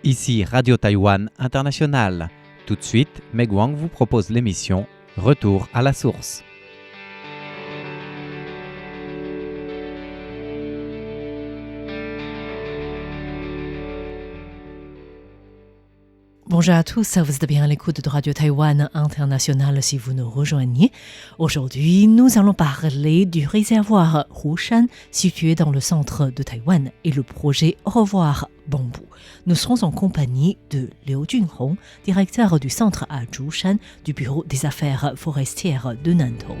Ici Radio Taïwan International. Tout de suite, Meg Wang vous propose l'émission Retour à la source. Bonjour à tous, vous êtes bien à l'écoute de Radio Taïwan International si vous nous rejoignez. Aujourd'hui, nous allons parler du réservoir Hushan situé dans le centre de Taïwan et le projet Au revoir Bambou. Nous serons en compagnie de Liu Junhong, directeur du centre à Zhushan du bureau des affaires forestières de Nantou.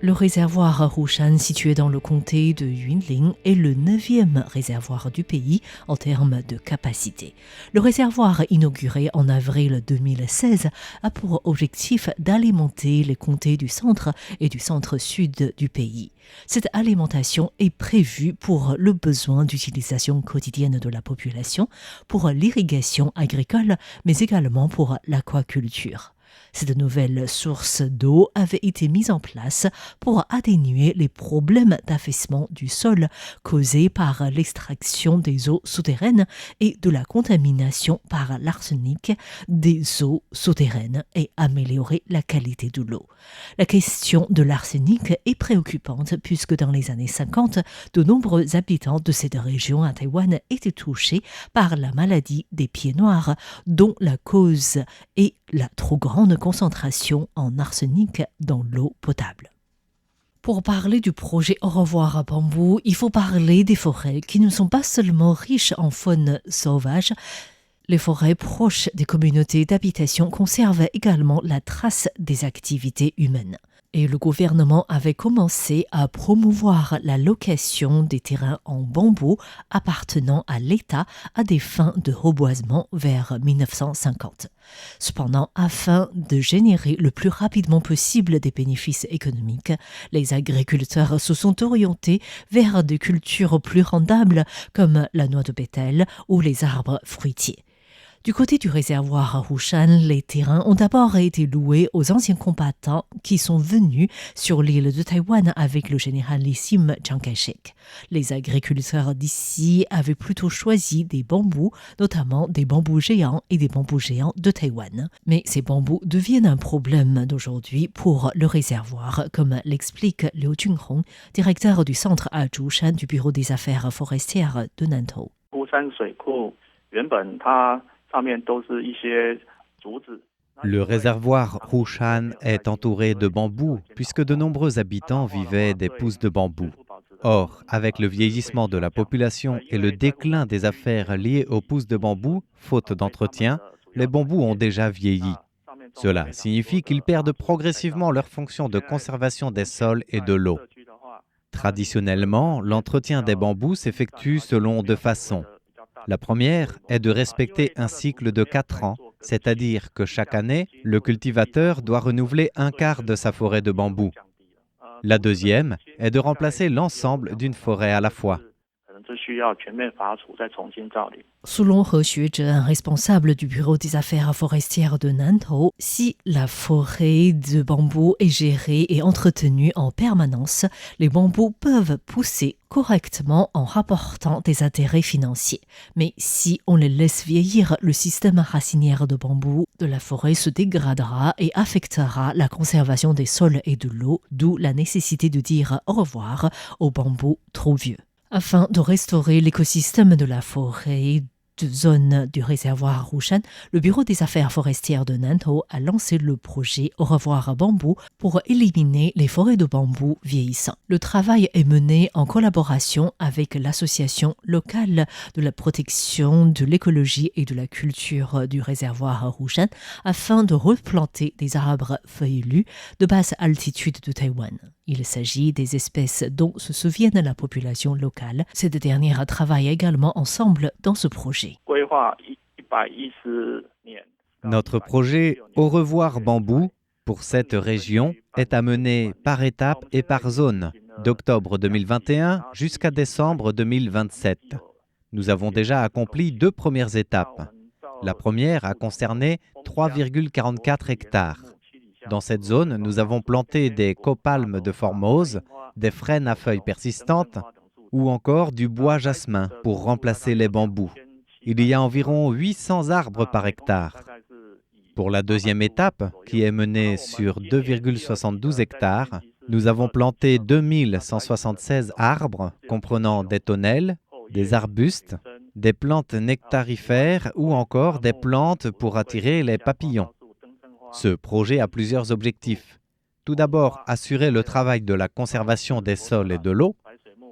Le réservoir Hushan, situé dans le comté de Yunlin, est le 9e réservoir du pays en termes de capacité. Le réservoir, inauguré en avril 2016, a pour objectif d'alimenter les comtés du centre et du centre-sud du pays. Cette alimentation est prévue pour le besoin d'utilisation quotidienne de la population, pour l'irrigation agricole, mais également pour l'aquaculture. Cette nouvelle source d'eau avait été mise en place pour atténuer les problèmes d'affaissement du sol causés par l'extraction des eaux souterraines et de la contamination par l'arsenic des eaux souterraines et améliorer la qualité de l'eau. La question de l'arsenic est préoccupante puisque dans les années 50, de nombreux habitants de cette région à Taïwan étaient touchés par la maladie des pieds noirs, dont la cause est la trop grande concentration en arsenic dans l'eau potable. Pour parler du projet Au revoir Bambou, il faut parler des forêts qui ne sont pas seulement riches en faune sauvage. Les forêts proches des communautés d'habitation conservent également la trace des activités humaines. Et le gouvernement avait commencé à promouvoir la location des terrains en bambou appartenant à l'État à des fins de reboisement vers 1950. Cependant, afin de générer le plus rapidement possible des bénéfices économiques, les agriculteurs se sont orientés vers des cultures plus rendables comme la noix de bétel ou les arbres fruitiers. Du côté du réservoir Hushan, les terrains ont d'abord été loués aux anciens combattants qui sont venus sur l'île de Taïwan avec le généralissime Chiang Kai-shek. Les agriculteurs d'ici avaient plutôt choisi des bambous, notamment des bambous géants et des bambous géants de Taïwan. Mais ces bambous deviennent un problème d'aujourd'hui pour le réservoir, comme l'explique Liu Junhong, directeur du centre à Zhushan du bureau des affaires forestières de Nantou. Le réservoir Hushan est entouré de bambous puisque de nombreux habitants vivaient des pousses de bambou. Or, avec le vieillissement de la population et le déclin des affaires liées aux pousses de bambou, faute d'entretien, les bambous ont déjà vieilli. Cela signifie qu'ils perdent progressivement leur fonction de conservation des sols et de l'eau. Traditionnellement, l'entretien des bambous s'effectue selon deux façons. La première est de respecter un cycle de 4 ans, c'est-à-dire que chaque année, le cultivateur doit renouveler un quart de sa forêt de bambou. La deuxième est de remplacer l'ensemble d'une forêt à la fois. Selon He Xuezhe, un responsable du bureau des affaires forestières de Nantou, si la forêt de bambou est gérée et entretenue en permanence, les bambous peuvent pousser correctement en rapportant des intérêts financiers. Mais si on les laisse vieillir, le système racinaire de bambou de la forêt se dégradera et affectera la conservation des sols et de l'eau, d'où la nécessité de dire au revoir aux bambous trop vieux. Afin de restaurer l'écosystème de la forêt de zone du réservoir Hushan, le bureau des affaires forestières de Nantou a lancé le projet Au revoir Bambou pour éliminer les forêts de bambou vieillissants. Le travail est mené en collaboration avec l'association locale de la protection de l'écologie et de la culture du réservoir Hushan afin de replanter des arbres feuillus de basse altitude de Taïwan. Il s'agit des espèces dont se souviennent la population locale. Cette dernière travaille également ensemble dans ce projet. Notre projet Au revoir Bambou pour cette région est à mener par étapes et par zone, d'octobre 2021 jusqu'à décembre 2027. Nous avons déjà accompli 2 premières étapes. La première a concerné 3,44 hectares. Dans cette zone, nous avons planté des copalmes de Formose, des frênes à feuilles persistantes ou encore du bois jasmin pour remplacer les bambous. Il y a environ 800 arbres par hectare. Pour la deuxième étape, qui est menée sur 2,72 hectares, nous avons planté 2176 arbres comprenant des tonnelles, des arbustes, des plantes nectarifères ou encore des plantes pour attirer les papillons. Ce projet a plusieurs objectifs. Tout d'abord, assurer le travail de la conservation des sols et de l'eau.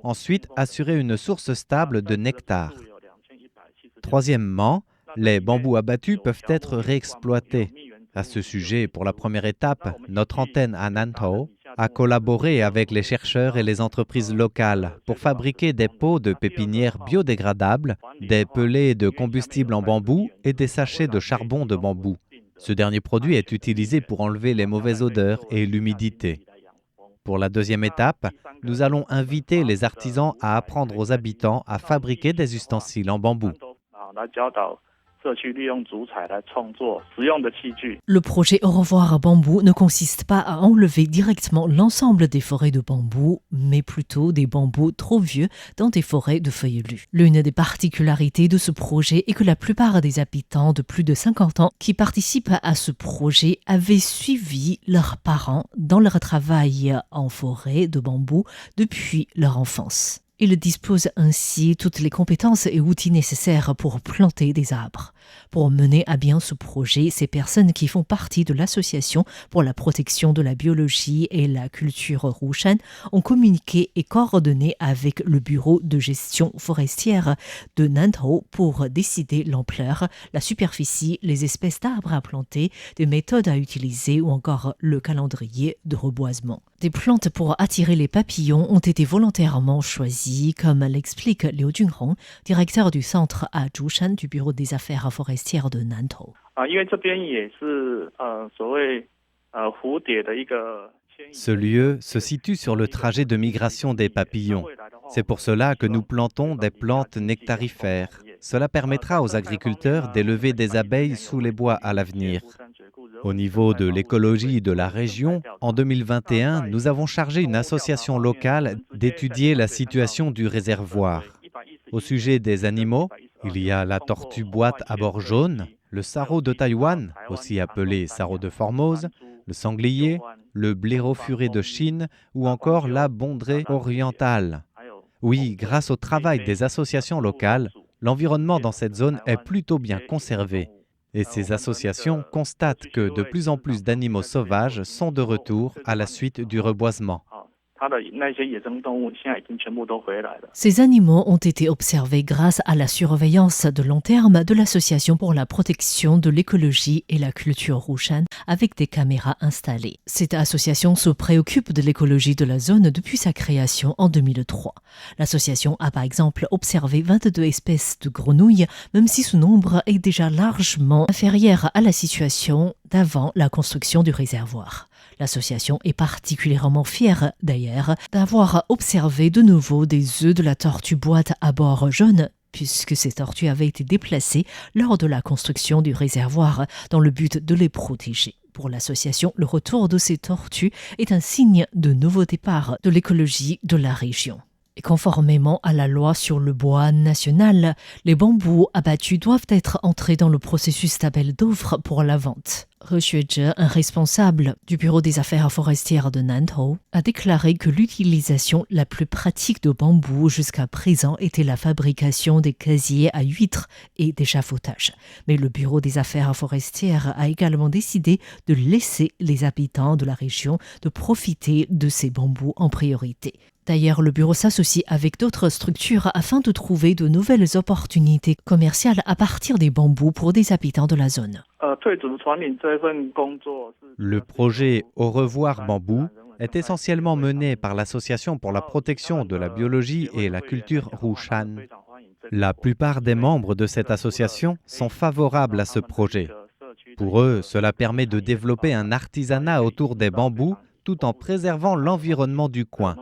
Ensuite, assurer une source stable de nectar. Troisièmement, les bambous abattus peuvent être réexploités. À ce sujet, pour la première étape, notre antenne à Nantou a collaboré avec les chercheurs et les entreprises locales pour fabriquer des pots de pépinière biodégradables, des pellets de combustible en bambou et des sachets de charbon de bambou. Ce dernier produit est utilisé pour enlever les mauvaises odeurs et l'humidité. Pour la deuxième étape, nous allons inviter les artisans à apprendre aux habitants à fabriquer des ustensiles en bambou. Le projet Au revoir bambou ne consiste pas à enlever directement l'ensemble des forêts de bambou, mais plutôt des bambous trop vieux dans des forêts de feuillus. L'une des particularités de ce projet est que la plupart des habitants de plus de 50 ans qui participent à ce projet avaient suivi leurs parents dans leur travail en forêt de bambou depuis leur enfance. Ils disposent ainsi toutes les compétences et outils nécessaires pour planter des arbres. Pour mener à bien ce projet, ces personnes qui font partie de l'Association pour la protection de la biologie et la culture Rushan ont communiqué et coordonné avec le bureau de gestion forestière de Nantou pour décider l'ampleur, la superficie, les espèces d'arbres à planter, des méthodes à utiliser ou encore le calendrier de reboisement. Des plantes pour attirer les papillons ont été volontairement choisies, comme l'explique Liu Junhong, directeur du centre à Zhushan du bureau des affaires forestières de Nantou. Ce lieu se situe sur le trajet de migration des papillons. C'est pour cela que nous plantons des plantes nectarifères. Cela permettra aux agriculteurs d'élever des abeilles sous les bois à l'avenir. Au niveau de l'écologie de la région, en 2021, nous avons chargé une association locale d'étudier la situation du réservoir. Au sujet des animaux, il y a la tortue boîte à bord jaune, le sarrau de Taïwan, aussi appelé sarrau de Formose, le sanglier, le blaireau furet de Chine ou encore la bondrée orientale. Oui, grâce au travail des associations locales, l'environnement dans cette zone est plutôt bien conservé. Et ces associations constatent que de plus en plus d'animaux sauvages sont de retour à la suite du reboisement. Ces animaux ont été observés grâce à la surveillance de long terme de l'Association pour la protection de l'écologie et la culture Rushan avec des caméras installées. Cette association se préoccupe de l'écologie de la zone depuis sa création en 2003. L'association a par exemple observé 22 espèces de grenouilles, même si ce nombre est déjà largement inférieur à la situation d'avant la construction du réservoir. L'association est particulièrement fière, d'ailleurs, d'avoir observé de nouveau des œufs de la tortue boîte à bord jaune, puisque ces tortues avaient été déplacées lors de la construction du réservoir dans le but de les protéger. Pour l'association, le retour de ces tortues est un signe de nouveau départ de l'écologie de la région. Et conformément à la loi sur le bois national, les bambous abattus doivent être entrés dans le processus d'appel d'offres pour la vente. He Xuezhe, un responsable du bureau des affaires forestières de Nantou, a déclaré que l'utilisation la plus pratique de bambou jusqu'à présent était la fabrication des casiers à huîtres et d'échafaudage. Mais le bureau des affaires forestières a également décidé de laisser les habitants de la région de profiter de ces bambous en priorité. D'ailleurs, le bureau s'associe avec d'autres structures afin de trouver de nouvelles opportunités commerciales à partir des bambous pour des habitants de la zone. Le projet Au revoir bambou est essentiellement mené par l'Association pour la protection de la biologie et la culture Rushan. La plupart des membres de cette association sont favorables à ce projet. Pour eux, cela permet de développer un artisanat autour des bambous tout en préservant l'environnement du coin.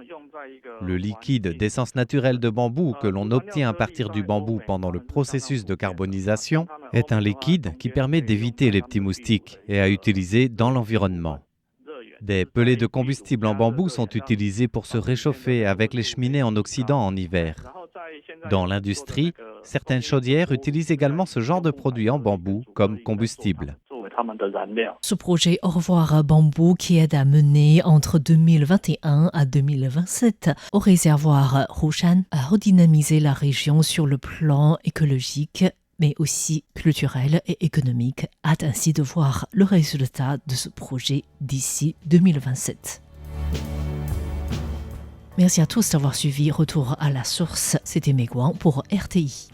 Le liquide d'essence naturelle de bambou que l'on obtient à partir du bambou pendant le processus de carbonisation est un liquide qui permet d'éviter les petits moustiques et à utiliser dans l'environnement. Des pellets de combustible en bambou sont utilisés pour se réchauffer avec les cheminées en Occident en hiver. Dans l'industrie, certaines chaudières utilisent également ce genre de produit en bambou comme combustible. Ce projet Au revoir bambou qui aide à mener entre 2021 à 2027 au réservoir Hushan a redynamisé la région sur le plan écologique mais aussi culturel et économique. Hâte ainsi de voir le résultat de ce projet d'ici 2027. Merci à tous d'avoir suivi Retour à la source. C'était Meguan pour RTI.